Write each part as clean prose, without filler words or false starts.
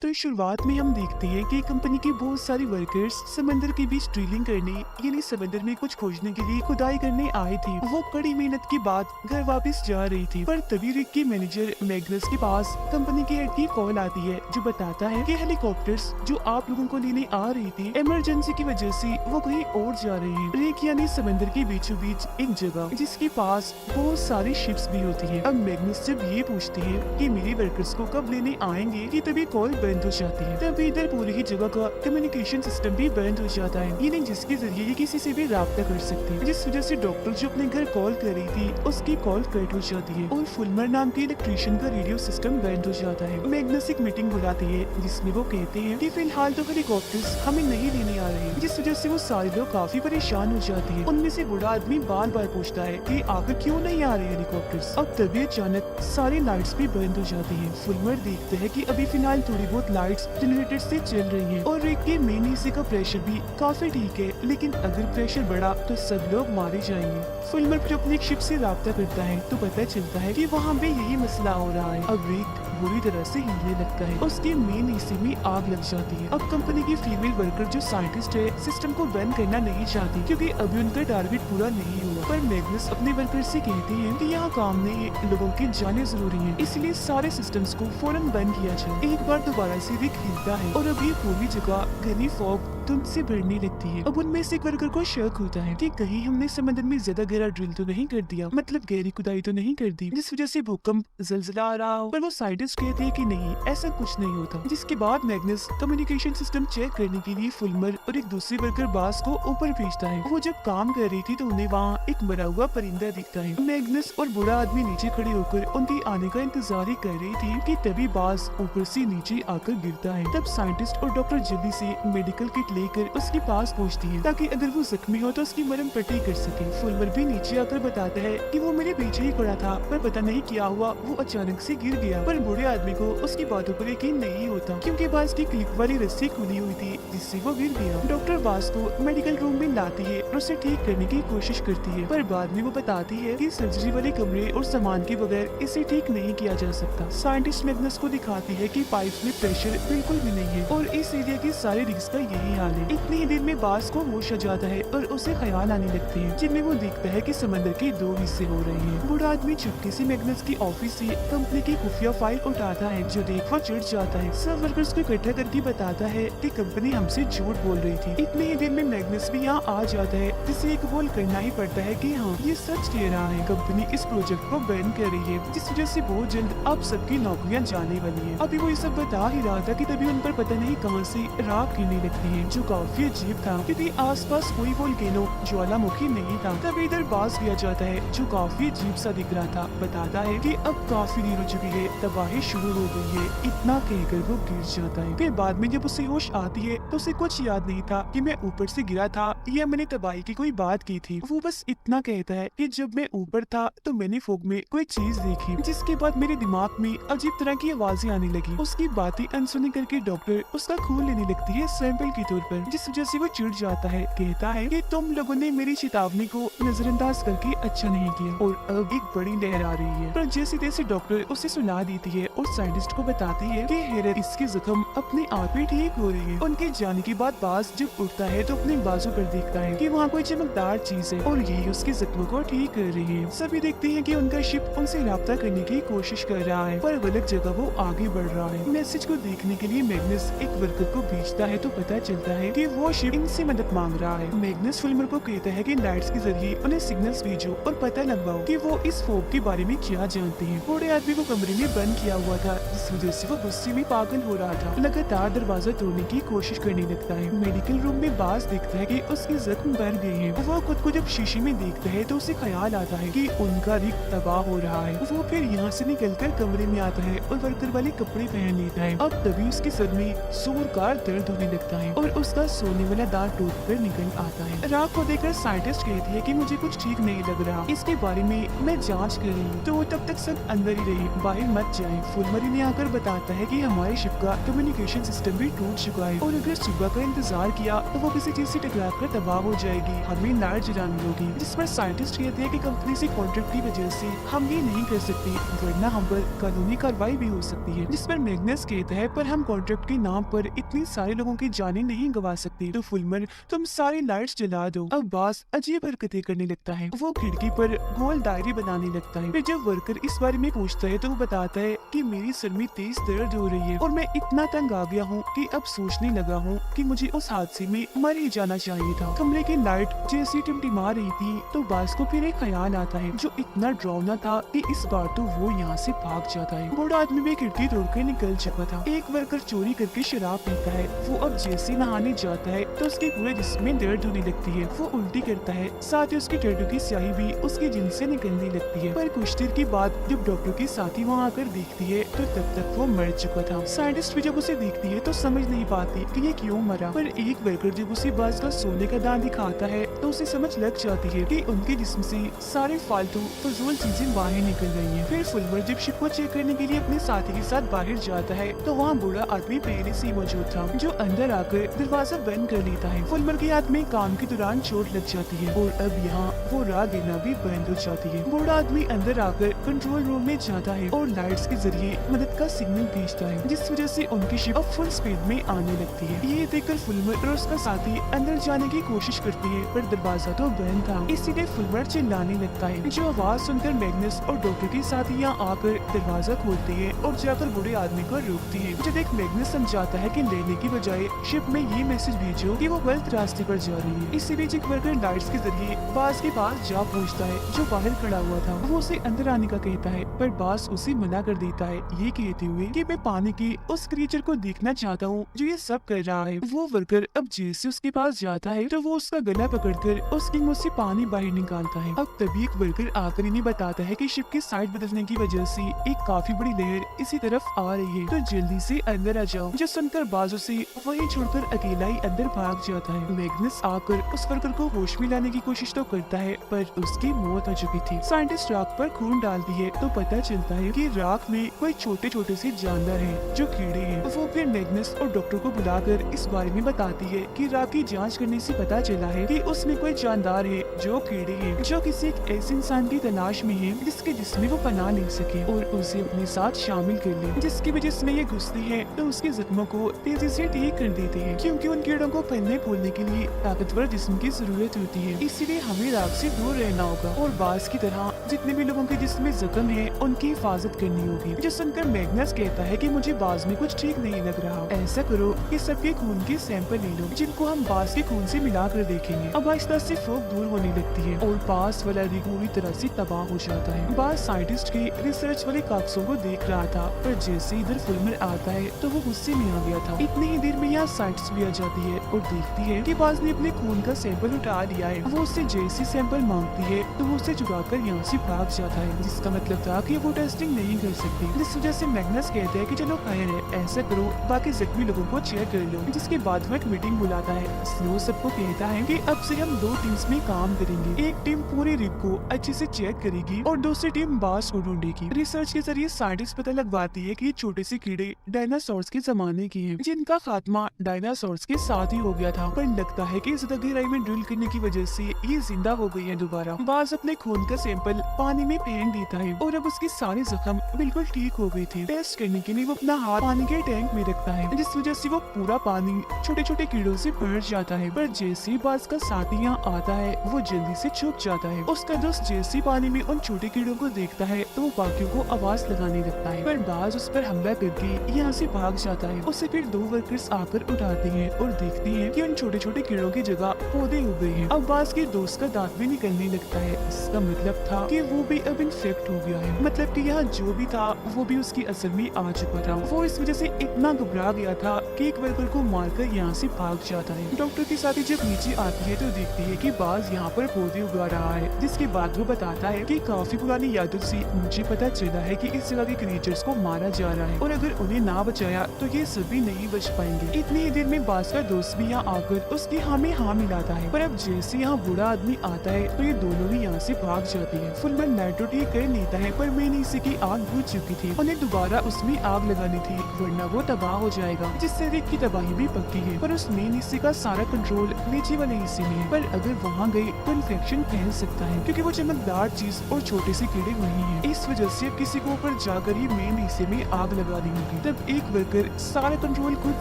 तो शुरुआत में हम देखते हैं कि कंपनी के बहुत सारे वर्कर्स समंदर के बीच ड्रिलिंग करने यानी समंदर में कुछ खोजने के लिए खुदाई करने आए थे। वो कड़ी मेहनत के बाद घर वापस जा रही थी, पर तभी रिक की मैनेजर मैग्नस के पास कंपनी के हेड की कॉल आती है जो बताता है कि हेलीकॉप्टर्स जो आप लोगों को लेने आ रही थी इमरजेंसी की वजह से वो कहीं और जा रही है। रिक यानी समंदर के बीचों बीच एक जगह जिसके पास बहुत सारी शिप्स भी होती है। अब मैग्नस जब ये पूछती है कि मेरे वर्कर्स को कब लेने आएंगे कि तभी कॉल बंद हो जाती है। तभी इधर पूरी ही जगह का कम्युनिकेशन सिस्टम भी बंद हो जाता है, यानी जिसके जरिए ये किसी से भी राब्ता कर सकती है, जिस वजह से डॉक्टर जो अपने घर कॉल कर रही थी उसकी कॉल कट हो जाती है और फुलमर नाम के इलेक्ट्रिशियन का रेडियो सिस्टम बंद हो जाता है। मैग्नस एक मीटिंग बुलाती है जिसमें वो कहते हैं कि फिलहाल तो हेलीकॉप्टर्स हमें नहीं लेने आ रहे, जिस वजह से वो सारे लोग काफी परेशान हो जाते हैं। उनमें से बूढ़ा आदमी बार बार पूछता है कि आखिर क्यों नहीं आ रहे हेलीकॉप्टर्स। अब तभी अचानक सारी लाइट्स भी बंद हो जाती है। फुलमर देखते हैं कि अभी फिलहाल थोड़ी बहुत लाइट्स जनरेटर से चल रही है और रिक के मेन हिस्से का प्रेशर भी काफी ठीक है, लेकिन अगर प्रेशर बढ़ा तो सब लोग मारे जाएंगे। फुलमर फिर अपनी शिप से राब्ता करता है तो पता चलता है कि वहाँ पे यही मसला हो रहा है। अब रिक बुरी तरह से हिलने लगता है, उसके मेन हिस्से में आग लग जाती है। अब कंपनी की फीमेल वर्कर जो साइंटिस्ट है सिस्टम को बंद करना नहीं चाहती क्योंकि अभी उनका टारगेट पूरा नहीं हुआ, पर मैग्नस अपने वर्कर से कहते हैं कि यहाँ काम में लोगों की जाने जरूरी है, इसलिए सारे सिस्टम्स को फौरन बंद किया जाए। एक बार दोबारा से रिक हिलता है और अभी पूरी जगह घनी फॉग धुंध से भरने लगती है। अब उनमें से एक वर्कर को शक होता है कि कहीं हमने समंदर में ज्यादा गहरा ड्रिल तो नहीं कर दिया, मतलब गहरी खुदाई तो नहीं कर दी जिस वजह से भूकंप जलजला आ रहा हो। पर वो साइंटिस्ट कहते हैं कि नहीं, ऐसा कुछ नहीं होता। जिसके बाद मैग्नस कम्युनिकेशन सिस्टम चेक करने के लिए फुलमर और एक दूसरे वर्कर बास को ऊपर भेजता है। वो जब काम कर रही थी तो उन्हें वहाँ एक मरा हुआ परिंदा दिखता है। मैग्नस और बूढ़ा आदमी नीचे खड़े होकर उनके आने का इंतजार ही कर रही थी कि तभी बास ऊपर से नीचे आकर गिरता है। तब साइंटिस्ट और डॉक्टर जल्दी से मेडिकल किट लेकर उसके पास पहुंचती है ताकि अगर वो जख्मी हो तो उसकी मरहम पट्टी कर सके। फुलमर भी नीचे आकर बताता है कि वो मेरे पीछे ही खड़ा था, पर पता नहीं क्या हुआ वो अचानक से गिर गया। पर बूढ़े आदमी को उसकी बातों पर यकीन नहीं होता क्योंकि बास की क्लिप वाली रस्सी खुली हुई थी जिससे वो गिर गया। डॉक्टर बास को मेडिकल रूम में लाती है और उसे ठीक करने की कोशिश करती है, पर बाद में वो बताती है कि सर्जरी वाले कमरे और सामान के बगैर इसे ठीक नहीं किया जा सकता। साइंटिस्ट मैग्नस को दिखाती है कि पाइप में प्रेशर बिल्कुल भी नहीं है और इस एरिया की सारी रिस्क का यही हाल है। इतनी ही देर में बास को होश आ जाता है और उसे ख्याल आने लगते हैं जिनमें वो देखता है कि समंदर के दो हिस्से हो रहे हैं। बूढ़ा आदमी चुपके से मैग्नस की ऑफिस से कंपनी की खुफिया फाइल उठाता है जो देख वो चिढ़ जाता है। सब वर्कर्स को इकट्ठा करके बताता है कि कंपनी हमसे झूठ बोल रही थी। इतनी ही देर में मैग्नस भी यहाँ आ जाता है जिसे एक बोल करना ही पड़ता है कि हाँ ये सच कह रहा है, कंपनी इस प्रोजेक्ट को बैन कर रही है जिस वजह से बहुत जल्द अब सबकी नौकरियाँ जाने वाली है। अभी वो ये सब बता ही रहा था कि तभी उन पर पता नहीं कहां से राख गिरने लगती है जो काफी अजीब था क्योंकि आसपास कोई वोल्केनो ज्वालामुखी नहीं था। तभी इधर बास भी आ जाता है जो काफी अजीब सा दिख रहा था, बताता है कि अब काफी देर हो चुकी है, तबाही शुरू हो गई है। इतना कहकर वो गिर जाता है। फिर बाद में जब उसे होश आती है तो उसे कुछ याद नहीं था कि मैं ऊपर से गिरा था या मैंने तबाही की कोई बात की थी। वो बस इतना कहता है कि जब मैं ऊपर था तो मैंने फॉग में कोई चीज देखी, जिसके बाद मेरे दिमाग में अजीब तरह की आवाजें आने लगी। उसकी बातें अनसुनी करके डॉक्टर उसका खून लेने लगती है सैंपल के तौर पर, जिस वजह से वो चिढ़ जाता है। कहता है कि तुम लोगों ने मेरी चेतावनी को नजरअंदाज करके अच्छा नहीं किया और अब एक बड़ी लहर आ रही है। पर जैसे तैसे डॉक्टर उसे सुना देती है और साइंटिस्ट को बताती है कि हेरत इसके जख्म अपने आप ही ठीक हो रही है। उनके जाने के बाद बास जब उठता है तो अपने बाजू पर देखता है कि वहाँ कोई चमकदार चीज है और यही उसके जख्मों को ठीक कर रही है। सभी देखते हैं कि उनका शिप उनसे राब्ता करने की कोशिश कर रहा है, पर गलत जगह वो आगे बढ़ रहा है। मैसेज को देखने के लिए मैग्नस एक वर्कर को भेजता है तो पता चलता है कि वो शिप इनसे मदद मांग रहा है। मैग्नस फुलमर को कहता है कि लाइट्स के जरिए उन्हें सिग्नल्स भेजो और पता लगवाओ कि वो इस फोग के बारे में क्या जानते हैं। बूढ़े आदमी को कमरे में बंद किया हुआ था जिस वजह से वो गुस्से में पागल हो रहा था, लगातार दरवाजा तोड़ने की कोशिश करने लगता है। मेडिकल रूम में बास देखता है कि उसके जख्म भर गए हैं। वो खुद को जब शीशे में देखता है तो उसे ख्याल आता है कि उनका रिक तबाह हो रहा है। वो फिर यहाँ से निकलकर कमरे में आता है और वर्कर वाले कपड़े पहन लेता है। अब तभी उसके सर में जोरदार दर्द होने लगता है और उसका सोने वाला दांत टूट कर निकल आता है। राख को देखकर साइंटिस्ट कहती है कि मुझे कुछ ठीक नहीं लग रहा, इसके बारे में मैं जांच कर रही हूँ, तो तब तक सब अंदर ही रही, बाहर मत जाए। है। फुलमर इन्हें आकर बताता है कि हमारे शिप का कम्युनिकेशन सिस्टम भी टूट चुका है और अगर सुबह का इंतजार किया तो वो किसी चीज से टकरा कर तबाह हो जाएगी, हमें लाइट जलानी होगी। जिस पर साइंटिस्ट कहते हैं कि कंपनी से कॉन्ट्रैक्ट की वजह से हम ये नहीं कर सकते, वरना हम पर कानूनी कार्रवाई भी हो सकती है। जिस पर मैग्नस कहता है पर हम कॉन्ट्रैक्ट के नाम पर इतनी सारे लोगों की जानें नहीं गवा सकते। तो फुलमर तुम सारी लाइट्स जला दो। अब बास अजीब हरकतें करने लगता है, वो खिड़की पर गोल डायरी बनाने लगता है। फिर जब वर्कर इस बारे में पूछता है तो वो बताता है कि मेरी सर में तेज दर्द हो रही है और मैं इतना तंग आ गया हूँ कि अब सोचने लगा हूँ कि मुझे उस हादसे में मर ही जाना चाहिए था। कमरे की लाइट जैसी टिमटिमा रही थी तो बास को फिर एक ख्याल आता है जो इतना डरावना था कि इस बार तो वो यहाँ से भाग जाता है। बूढ़ा आदमी भी खिड़की तोड़कर निकल चुका था। एक वर्कर चोरी करके शराब पीता है, वो अब जैसे नहाने जाता है तो उसके पूरे जिस्म में दर्द होने लगती है। वो उल्टी करता है, साथ ही उसकी टैटू की स्याही भी उसके जिन से निकलने लगती है। पर कुछ देर के बाद जब डॉक्टर की साथी वहाँ आकर देखती है तो तब तक वो मर चुका था। साइंटिस्ट भी जब उसे देखती है तो समझ नहीं पाती कि ये क्यों मरा, पर एक वर्कर जब उसे बाज का सोने का दांत दिखाता है तो उसे समझ लग जाती है कि उनके जिस्म से सारे फालतू फजूल चीजें बाहर निकल रही हैं। फिर फुलमर जब शिप को चेक करने के लिए अपने साथी के साथ बाहर जाता है तो वहाँ बूढ़ा आदमी पहले से ही मौजूद था जो अंदर आकर दरवाजा बंद कर लेता है। फुलमर के हाथ में काम के दौरान चोट लग जाती है और अब यहाँ वो राह गिरना भी बंद हो जाती है। बूढ़ा आदमी अंदर आकर कंट्रोल रूम में जाता है और लाइट्स के जरिए मदद का सिग्नल भेजता है, जिस वजह से उनकी शिप अब फुल स्पीड में आने लगती है। ये देखकर फुलमर और उसका साथी अंदर जाने की कोशिश करती है पर दरवाजा तो बंद था, इसीलिए फुलमर चिल्लाने लगता है। जो आवाज सुनकर मैग्नस और डॉक्टर के साथी यहाँ आकर दरवाजा खोलती है और जाकर बूढ़े आदमी को रोकती है। जब एक मैग्नस समझाता है कि लेने की बजाय शिप में ये मैसेज भेजो कि वो गलत रास्ते पर जा रही है। इसीलिए जिक वर्कर लाइट्स के जरिए बास के पास जा पहुँचता है जो बाहर खड़ा हुआ था। वो उसे अंदर आने का कहता है पर बास उसे मना कर देता है, ये कहते हुए कि मैं पानी की उस क्रीचर को देखना चाहता हूँ जो ये सब कर रहा है। वो वर्कर अब जैसे उसके पास जाता है तो वो उसका गला पकड़कर उसके मुंह से पानी बाहर निकालता है। अब तभी एक वर्कर आकर इन्हें बताता है कि शिप की साइड बदलने की वजह से एक काफी बड़ी लहर इसी तरफ आ रही है, तो जल्दी से अंदर आ जाओ। जो सुनकर बाजू से वही छोड़कर अकेला ही अंदर भाग जाता है। मैग्नस आकर उस वर्कर को होश में लाने की कोशिश तो करता है पर उसकी मौत हो चुकी थी। साइंटिस्ट राख पर खून डालती है तो पता चलता है कि राख में कोई छोटे छोटे से जानवर हैं जो कीड़े हैं। वो फिर मैग्नस और डॉक्टर को बुलाकर इस बारे में बताती है कि राख की जांच करने से पता चला है कि उसमें कोई जानदार है जो कीड़े हैं जो किसी एक ऐसे इंसान की तलाश में है जिसके जिसमें वो पनाह ले सके और उसे अपने साथ शामिल कर ले, जिसकी वजह से ये घुसती है तो उसके जख्मों को तेजी से ठीक कर देती है, क्योंकि उन कीड़ों को फैलने फूलने के लिए ताकतवर जिस्म की जरूरत होती है। इसीलिए हमें राख से दूर रहना होगा और बास की तरह जितने भी लोगों के जिस्म में जख्म है उनकी हिफाजत करनी होगी। जो सुनकर मैग्नस कहता है कि मुझे बाज में कुछ ठीक नहीं लग रहा, ऐसा करो कि सबके खून के सैंपल ले लो जिनको हम बाज के खून से मिला कर देखेंगे। अब आहिस्ता से फोक दूर होने लगती है और पास वाला रिग पूरी तरह से तबाह हो जाता है। बाज साइंटिस्ट के रिसर्च वाले कागजों को देख रहा था पर जैसे इधर फुलमर आता है तो वो गुस्से में आ गया था। इतनी ही देर में यहाँ साइंटिस्ट भी आ जाती है और देखती है कि बाज ने अपने खून का सैंपल उठा लिया है। वो उससे जैसे सैंपल मांगती है तो वो उसे चुराकर यहाँ से भाग जाता है, जिसका मतलब था कि वो टेस्टिंग नहीं कर सकती। जिस वजह से मैग्नस कहते हैं कि चलो खैर है, ऐसा करो बाकी जख्मी लोगों को चेक कर लो। जिसके बाद वो एक मीटिंग बुलाता है। स्नो सबको कहता है कि अब से हम 2 टीम्स में काम करेंगे। एक टीम पूरे रिग को अच्छे से चेक करेगी और दूसरी टीम बास को ढूंढेगी। रिसर्च के जरिए साइंटिस्ट पता लगवाती है कि ये छोटे से कीड़े डायनासोर्स के जमाने की हैं, जिनका खात्मा डायनासोर्स के साथ ही हो गया था, पर लगता है कि ज्यादा गहराई में ड्रिल करने की वजह से ये जिंदा हो गई है दोबारा। बास अपने खून का सैंपल पानी में फेंक देता है और अब उसकी सारी जख्म बिल्कुल ठीक हो गई थी। टेस्ट करने के लिए वो अपना हाथ पानी के टैंक में रखता है, जिस वजह से वो पूरा पानी छोटे छोटे कीड़ों से भर जाता है। पर जैसे ही बास का साथी यहाँ आता है वो जल्दी से छुप जाता है। उसका दोस्त जैसे पानी में उन छोटे कीड़ों को देखता है तो वो बाकियों को आवाज लगाने लगता है, पर बाज उस पर हमला करके यहाँ से भाग जाता है। उसे फिर 2 वर्कर्स आकर उठाते हैं और देखते हैं कि उन छोटे छोटे कीड़ों की जगह पौधे उग गए हैं। अब बाज के दोस्त का दांत भी निकलने लगता है। इसका मतलब था कि वो भी अब इन्फेक्ट हो गया है, मतलब कि यहाँ जो भी था वो भी उसकी असल में आ चुका था। वो इस वजह से इतना घबरा गया था कि एक वर्कर को मारकर यहाँ से भाग जाता है। डॉक्टर के साथ जब नीचे आती है तो देखती है कि बाज यहाँ पर पौधे उगा रहा है, जिसके बाद वो बताता है कि काफी पुरानी यादों से मुझे पता चला है कि इस जगह के क्रिएचर्स को मारा जा रहा है और अगर उन्हें ना बचाया तो ये सभी नहीं बच पाएंगे। इतनी ही देर में बास का दोस्त भी यहाँ आकर उसकी हाँ में हाँ मिलाता है, पर अब जैसे यहाँ बूढ़ा आदमी आता है तो ये दोनों ही यहाँ से भाग जाते हैं। फुलमर लाइट तो ठीक कर लेता है, पर मेन हिस्से की आग बुझ चुकी थी, उन्हें दोबारा उसमें आग लगानी थी वरना वो तबाह हो जाएगा, जिससे रिक की तबाही भी पक्की है। पर उस मेन हिस्से का सारा कंट्रोल नीचे वाले हिस्से में है, पर अगर वहाँ गए तो इन्फेक्शन फैल सकता है क्योंकि वो चमकदार चीज और छोटे से कीड़े वही हैं। इस वजह से किसी को ऊपर जाकर ही मेन हिस्से में आग लगा दी होगी। तब एक वर्कर सारा कंट्रोल खुद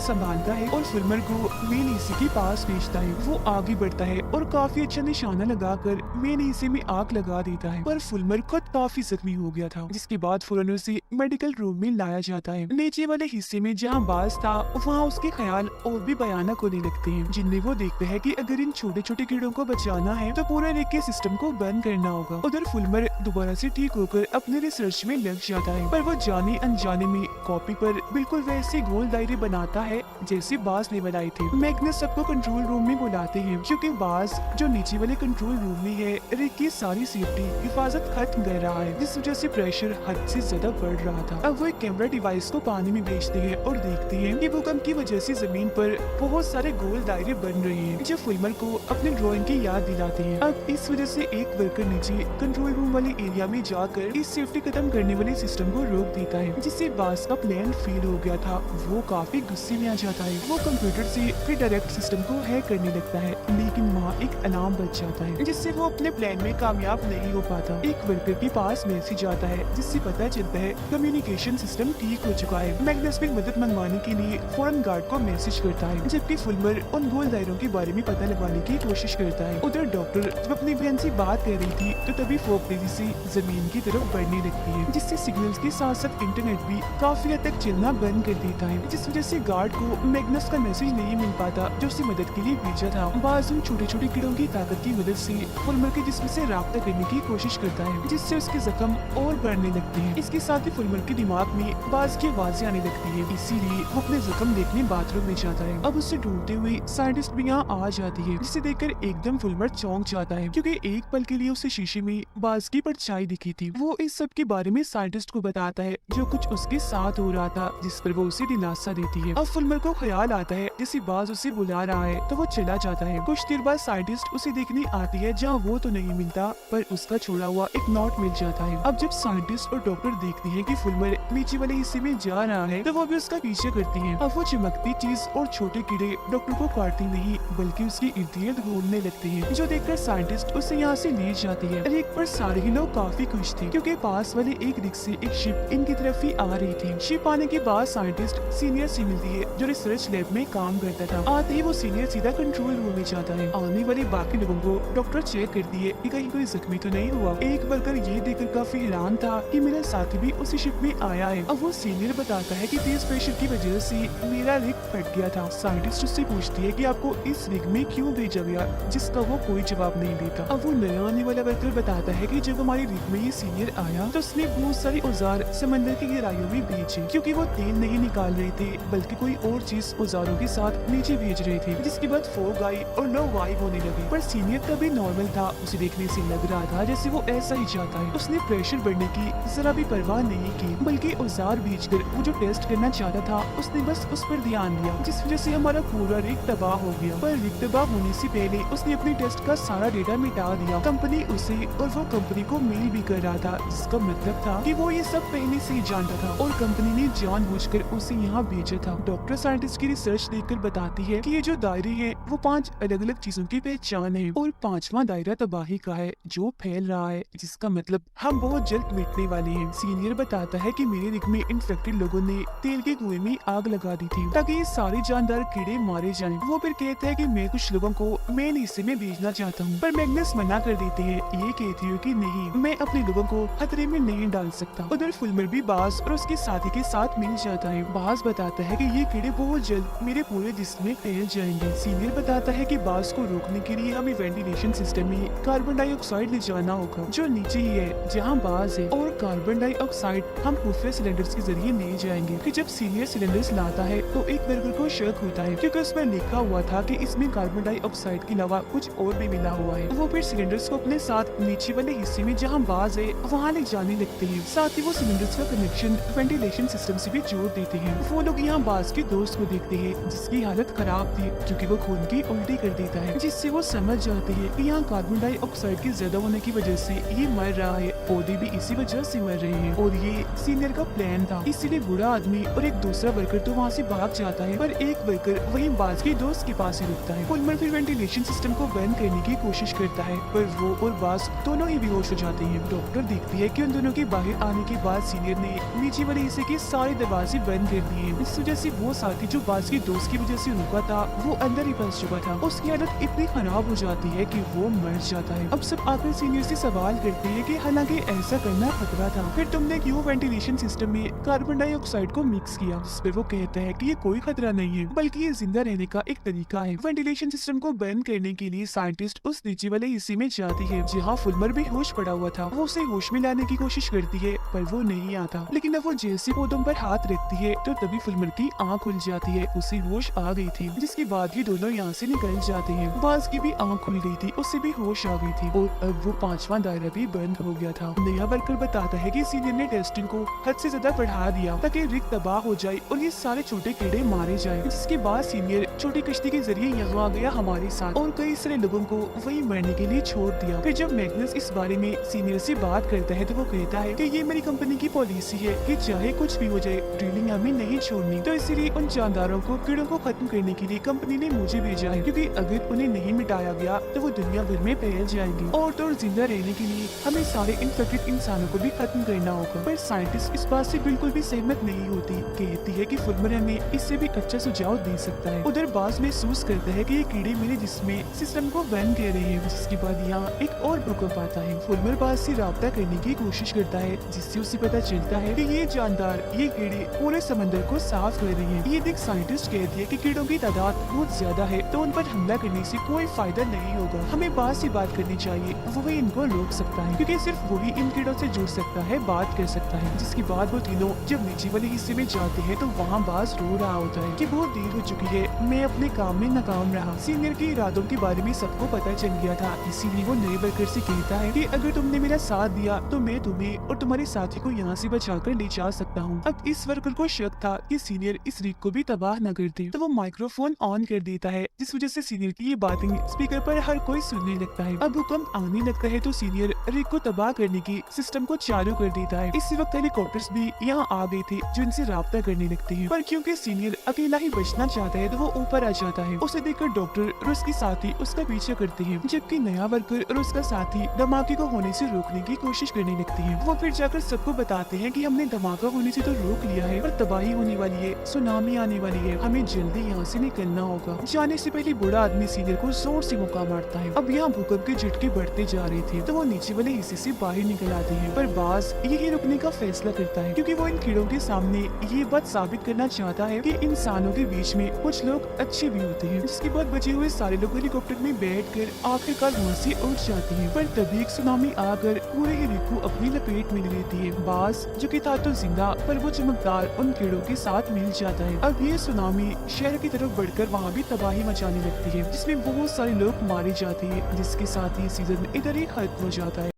संभालता है और फुलमर को मेन हिस्से के पास भेजता है। वो आगे बढ़ता है और काफी अच्छा निशाना लगाकर मेन हिस्से में आग लगा देता है, पर फुलमर खुद काफी जख्मी हो गया था, जिसके बाद फौरन उसे मेडिकल रूम में लाया जाता है। नीचे वाले हिस्से में जहाँ बास था वहाँ उसके ख्याल और भी भयानक होने लगते हैं, जिनमें वो देखते हैं कि अगर इन छोटे छोटे कीड़ों को बचाना है तो पूरे रिक के सिस्टम को बंद करना होगा। उधर फुलमर दोबारा से ठीक होकर अपने रिसर्च में लग जाता है, पर वो जाने अनजाने में कॉपी पर बिल्कुल वैसे गोल दायरे बनाता है जैसे बास ने बनाए थे। मैग्नस सबको कंट्रोल रूम में बुलाते हैं क्योंकि बास जो नीचे वाले कंट्रोल रूम में है रिक की सारी सेफ्टी हिफाजत खत्म कर रहा है, जिस वजह से प्रेशर हद से ज्यादा बढ़ रहा था। अब वो एक कैमरा डिवाइस को पानी में भेजते हैं और देखते हैं कि भूकंप की वजह से जमीन पर बहुत सारे गोल दायरे बन रहे हैं जो फुलमर को अपने ड्राइंग की याद दिलाती है। अब इस वजह से एक वर्कर नीचे कंट्रोल रूम वाले एरिया में जाकर इस सेफ्टी खत्म करने वाले सिस्टम को रोक देता है, जिससे बास का प्लान फेल हो गया था। वो काफी गुस्से में आ जाता है। वो कंप्यूटर से फिर डायरेक्ट सिस्टम को हैक करने लगता है, लेकिन वहाँ एक अलार्म बच जाता है जिससे वो अपने प्लान में कामयाब नहीं हो पाता। एक वर्कर के पास मैसेज आता है जिससे पता चलता है कम्युनिकेशन सिस्टम ठीक हो चुका है। मैग्नस भी मदद मंगवाने के लिए फौरन गार्ड को मैसेज करता है, जबकि फुलमर उन गोल दायरों के बारे में पता लगाने की कोशिश करता है। उधर डॉक्टर जब अपनी बहन से बात कर रही थी तो तभी फोक तेजी से जमीन की तरफ बढ़ने लगती है, जिससे सिग्नल्स के साथ साथ इंटरनेट भी काफी हद तक चलना बंद कर देता है, जिस वजह से गार्ड को मैग्नस का मैसेज नहीं मिल पाता जो उसे मदद के लिए भेजा था। बास उन छोटे छोटे कीड़ों की ताकत की मदद से फुलमर के जिस्म से राब्ता करने की कोशिश करता है, जिससे उसके जख्म और बढ़ने लगते हैं। इसके साथ ही फुलमर के दिमाग में बास की आवाजें आने लगती है, इसीलिए वो अपने जख्म देखने बाथरूम में जाता है। अब उससे ढूंढते हुए साइंटिस्ट भी यहाँ आ जाती है, जिसे देखकर एकदम फुलमर चौंक जाता है क्योंकि एक पल के लिए उसे शीशे में बास की परछाई दिखी थी। वो इस सब के बारे में साइंटिस्ट को बताता है जो कुछ उसके साथ हो रहा था, जिस पर वो उसे दिलासा देती है। अब फुलमर को ख्याल आता है जैसे बास उसे बुला रहा है तो वो चला जाता है। कुछ देर बाद साइंटिस्ट उसे देखने आती है जहाँ वो तो नहीं मिलता पर उसका छोड़ा हुआ एक नोट मिल जाता है। अब जब साइंटिस्ट और डॉक्टर देखती है कि फुलमर नीचे वाले हिस्से में जा रहा है तो वो भी उसका पीछे करती है। अब वो चमकती चीज और छोटे कीड़े डॉक्टर को काटती नहीं बल्कि उसके इर्द गिर्द घूमने लगते हैं, जो देखकर साइंटिस्ट उसे यहाँ से ले जाती है। रिक पर सारे ही लोग काफी खुश थे क्योंकि पास वाले एक रिक से एक शिप इनकी तरफ ही आ रही थी। शिप आने के बाद साइंटिस्ट सीनियर से मिलती है जो रिसर्च लैब में काम करता था। आते ही वो सीनियर सीधा कंट्रोल रूम में जाता है। आने वाले बाकी लोगों को डॉक्टर चेक करती है कि कहीं कोई जख्मी तो नहीं हुआ। एक वर्कर ये देखकर काफी हैरान था कि मेरा साथी भी उसी शिप में आया है। अब वो सीनियर बताता है कि तेज प्रेशर की वजह से मेरा रिग फट गया था। साइंटिस्ट उससे पूछती है कि आपको इस रिग में क्यों भेजा गया, जिसका वो कोई जवाब नहीं देता। अब वो नया आने वाला वर्कर बताता है कि जब हमारी रिग में ये सीनियर आया तो उसने बहुत सारे औजार समंदर की गहराइयों में भेजे क्योंकि वो तेल नहीं निकाल रहे थे बल्कि कोई और चीज औजारों के साथ नीचे भेज रहे थे, जिसके बाद फोग आई और लो वाइब होने लगी। पर सीनियर तभी नॉर्मल था, उसे देखने से लग रहा था जैसे वो ऐसा ही चाहता है। उसने प्रेशर बढ़ने की जरा भी परवाह नहीं की बल्कि औजार भेजकर वो जो टेस्ट करना चाहता था उसने बस उस पर ध्यान दिया, जिस वजह से हमारा पूरा रिग तबाह हो गया। पर रिग तबाह होने से पहले उसने अपनी टेस्ट का सारा डेटा मिटा दिया। कंपनी उसे और वो कंपनी को मेल भी कर रहा था, जिसका मतलब था कि वो ये सब पहले से ही जानता था और कंपनी ने जानबूझकर उसे यहाँ भेजा था। डॉक्टर साइंटिस्ट की रिसर्च देखकर बताती है कि ये जो दायरे हैं वो 5 अलग अलग चीजों की पहचान है और 5वां दायरा तबाही का है जो फैल रहा है, जिसका मतलब हम बहुत जल्द मिटने वाले हैं। सीनियर बताता है कि मेरे रिग में इन्फेक्टेड लोगों ने तेल के कुएं में आग लगा दी थी ताकि ये सारे जानदार कीड़े मारे जाएं। वो फिर कहता है कि मैं कुछ लोगों को मेन हिस्से में भेजना चाहता हूँ, पर मैग्नस मना कर देते हैं। ये कहती है कि नहीं, मैं अपने लोगों को खतरे में नहीं डाल सकता। उधर फुलमर भी बास और उसके साथी के साथ मिल जाता है। बास बताता है कि ये कीड़े बहुत जल्द मेरे पूरे जिस्म में फैल जाएंगे। सीनियर बताता है कि बास को रोकने के लिए हमें वेंटिलेशन सिस्टम में कार्बन डाइऑक्साइड ले जाना होगा जो नीचे ही है जहाँ बास है, और कार्बन डाइऑक्साइड हम खुफिया सिलेंडर्स के जरिए ले जाएंगे। कि जब सीनियर सिलेंडर्स लाता है तो एक वर्कर को शक होता है क्योंकि उसमें लिखा हुआ था कि इसमें कार्बन डाइऑक्साइड के अलावा कुछ और भी मिला हुआ है। वो फिर सिलेंडर्स को अपने साथ नीचे वाले हिस्से में जहाँ बास है वहाँ वहाँ ले जाने लगते हैं। साथ ही वो सिलेंडर्स का कनेक्शन वेंटिलेशन सिस्टम से भी जोड़ देते हैं। वो लोग यहाँ बाज के दोस्त को देखते हैं जिसकी हालत खराब थी क्योंकि वो खून की उल्टी कर देता है, जिससे वो समझ जाते हैं कि यहाँ कार्बन डाइऑक्साइड के ज्यादा होने की वजह से ये मर रहा है। पौधे भी इसी वजह से मर रहे हैं और ये सीनियर का प्लान था। इसीलिए बूढ़ा आदमी और एक दूसरा वर्कर तो वहाँ से भाग जाता है, पर एक वर्कर वहीं बाज के दोस्त के पास ही रुकता है। फुलमर फिर वेंटिलेशन सिस्टम को बंद करने की कोशिश करता है, पर वो और बाज दोनों ही बेहोश हो जाते हैं। डॉक्टर देखती है कि उन दोनों के बाहर आने के बाद सीनियर ने नीचे वाले हिस्से के सारे दरवाजे बंद कर दिए। इस वजह से वो साथी जो बाज के दोस्त की वजह से रुका था वो अंदर ही फंस चुका था। उसकी हालत इतनी खराब हो जाती है कि वो मर जाता है। अब सब आकर सीनियर से सवाल करते हैं कि हालांकि ऐसा करना खतरा था, फिर तुमने क्यों वेंटिलेशन सिस्टम में कार्बन डाइऑक्साइड को मिक्स किया? जिस पर वो कहता है कि ये कोई खतरा नहीं है, बल्कि ये जिंदा रहने का एक तरीका है। वेंटिलेशन सिस्टम को बंद करने के लिए साइंटिस्ट उस नीचे वाले हिस्से में जाती है जहाँ फुलमर भी होश पड़ा हुआ था। वो उसे होश में लाने की कोशिश करती है पर वो नहीं आता, लेकिन अब वो जैसे पौधों पर हाथ रखती है तो तभी फुलमर की आँख खुल जाती है। उसे होश आ गई थी, जिसके बाद ये दोनों यहाँ से निकल जाते हैं। बाज की भी आँख खुल गई थी, उससे भी होश आ गई थी और अब वो 5वां दायरा भी बंद हो गया था। नया वर्कर बताता है कि सीनियर ने टेस्टिंग को हद से ज्यादा बढ़ा दिया ताकि रिग तबाह हो जाए और ये सारे छोटे कीड़े मारे जाए। जिसके बाद सीनियर छोटी कश्ती के जरिए यहाँ आ गया हमारे साथ और कई सारे लोगों को वही मरने के लिए छोड़ दिया। फिर जब मैग्नस इस बारे में सीनियर से बात करता है तो वो कहता है कि ये मेरी कंपनी की पॉलिसी है कि चाहे कुछ भी हो जाए ड्रिलिंग हमें नहीं छोड़नी, तो इसीलिए उन जानदारों को कीड़ों को खत्म करने के लिए कंपनी ने मुझे भेजा है, क्योंकि अगर उन्हें नहीं मिटाया गया तो वो दुनिया भर में फैल जाएंगे और तो जिंदा रहने के लिए हमें सारे इन्फेक्टेड इंसानों को भी खत्म करना होगा। पर साइंटिस्ट इस बात से बिल्कुल भी सहमत नहीं होती, कहती है कि फुलमर हमें इससे भी अच्छा सुझाव दे सकता है। उधर बाज महसूस करता है कि ये कीड़े मेरे जिस्म सिस्टम को बंद कर रहे हैं। जिसके बाद यहाँ एक और भूकंप आता है। फुलमर बाज से राब्ता करने की कोशिश करता है, जिससे उसे पता चलता है कि ये जानदार ये कीड़े पूरे समंदर को साफ कर रहे हैं। ये देख साइंटिस्ट कहती है कि कीड़ों की तादाद बहुत ज्यादा है तो उन पर हमला करने से कोई फायदा नहीं होगा, हमें बाज से बात करनी चाहिए, वो ही इनको रोक सकता है क्योंकि सिर्फ वही इन कीड़ों से जुड़ सकता है, बात कर सकता है। जिसके बाद वो तीनों जब नीचे वाले हिस्से में जाते हैं तो वहाँ बाज रो रहा होता है कि बहुत देर हो चुकी है, मैं अपने काम में नाकाम रहा। सीनियर के इरादों के बारे में सबको पता चल गया था, इसीलिए वो नए वर्कर से कहता है कि अगर तुमने मेरा साथ दिया तो मैं तुम्हें और तुम्हारे साथी को यहाँ से बचाकर ले जा सकता हूँ। अब इस वर्कर को शक था कि सीनियर इस रिग को भी तबाह न कर दे, तो वो माइक्रोफोन ऑन कर देता है, जिस वजह से सीनियर की ये बातें स्पीकर पर हर कोई सुनने लगता है। अब भूकंप आने लगता है तो सीनियर रिग को तबाह करने की सिस्टम को चालू कर देता है। इसी वक्त हेलीकॉप्टर्स भी यहाँ आ गए थे जो इनसे राब्ता करने लगते हैं, पर क्योंकि सीनियर अकेला ही बचना चाहता है तो वो ऊपर आ जाता है। उसे देखकर डॉक्टर और उसके साथी उसका पीछा करते हैं, जबकि नया वर्कर और उसका साथी धमाके को होने से रोकने की कोशिश करने लगते हैं। वो फिर जाकर सबको बताते हैं कि हमने धमाका होने से तो रोक लिया है, पर तबाही होने वाली है, सुनामी आने वाली है, हमें जल्दी यहाँ से निकलना होगा। जाने से पहले बूढ़ा आदमी सीनियर को जोर से मुक्का मारता है। अब यहाँ भूकंप के झटके बढ़ते जा रहे थे तो वो नीचे वाले हिस्से से बाहर निकल आते हैं, पर बाज यही रुकने का फैसला करता है क्योंकि वो इन कीड़ों के सामने ये बात साबित करना चाहता है कि इंसानों के बीच में कुछ लोग अच्छे भी होते हैं। जिसके बाद बचे हुए सारे लोग हेलीकॉप्टर में बैठकर आखिरकार वहाँ से उठ जाते हैं, पर तभी एक सुनामी आकर पूरे हेली को अपनी लपेट में ले लेती है। बाज जो कि था तो जिंदा पर वो चमकदार उन कीड़ों के साथ मिल जाता है। अब ये सुनामी शहर की तरफ बढ़कर वहाँ भी तबाही मचाने लगती है, जिसमें बहुत सारे लोग मारे जाते हैं, जिसके साथ ये सीजन इधर ही खत्म हो जाता है।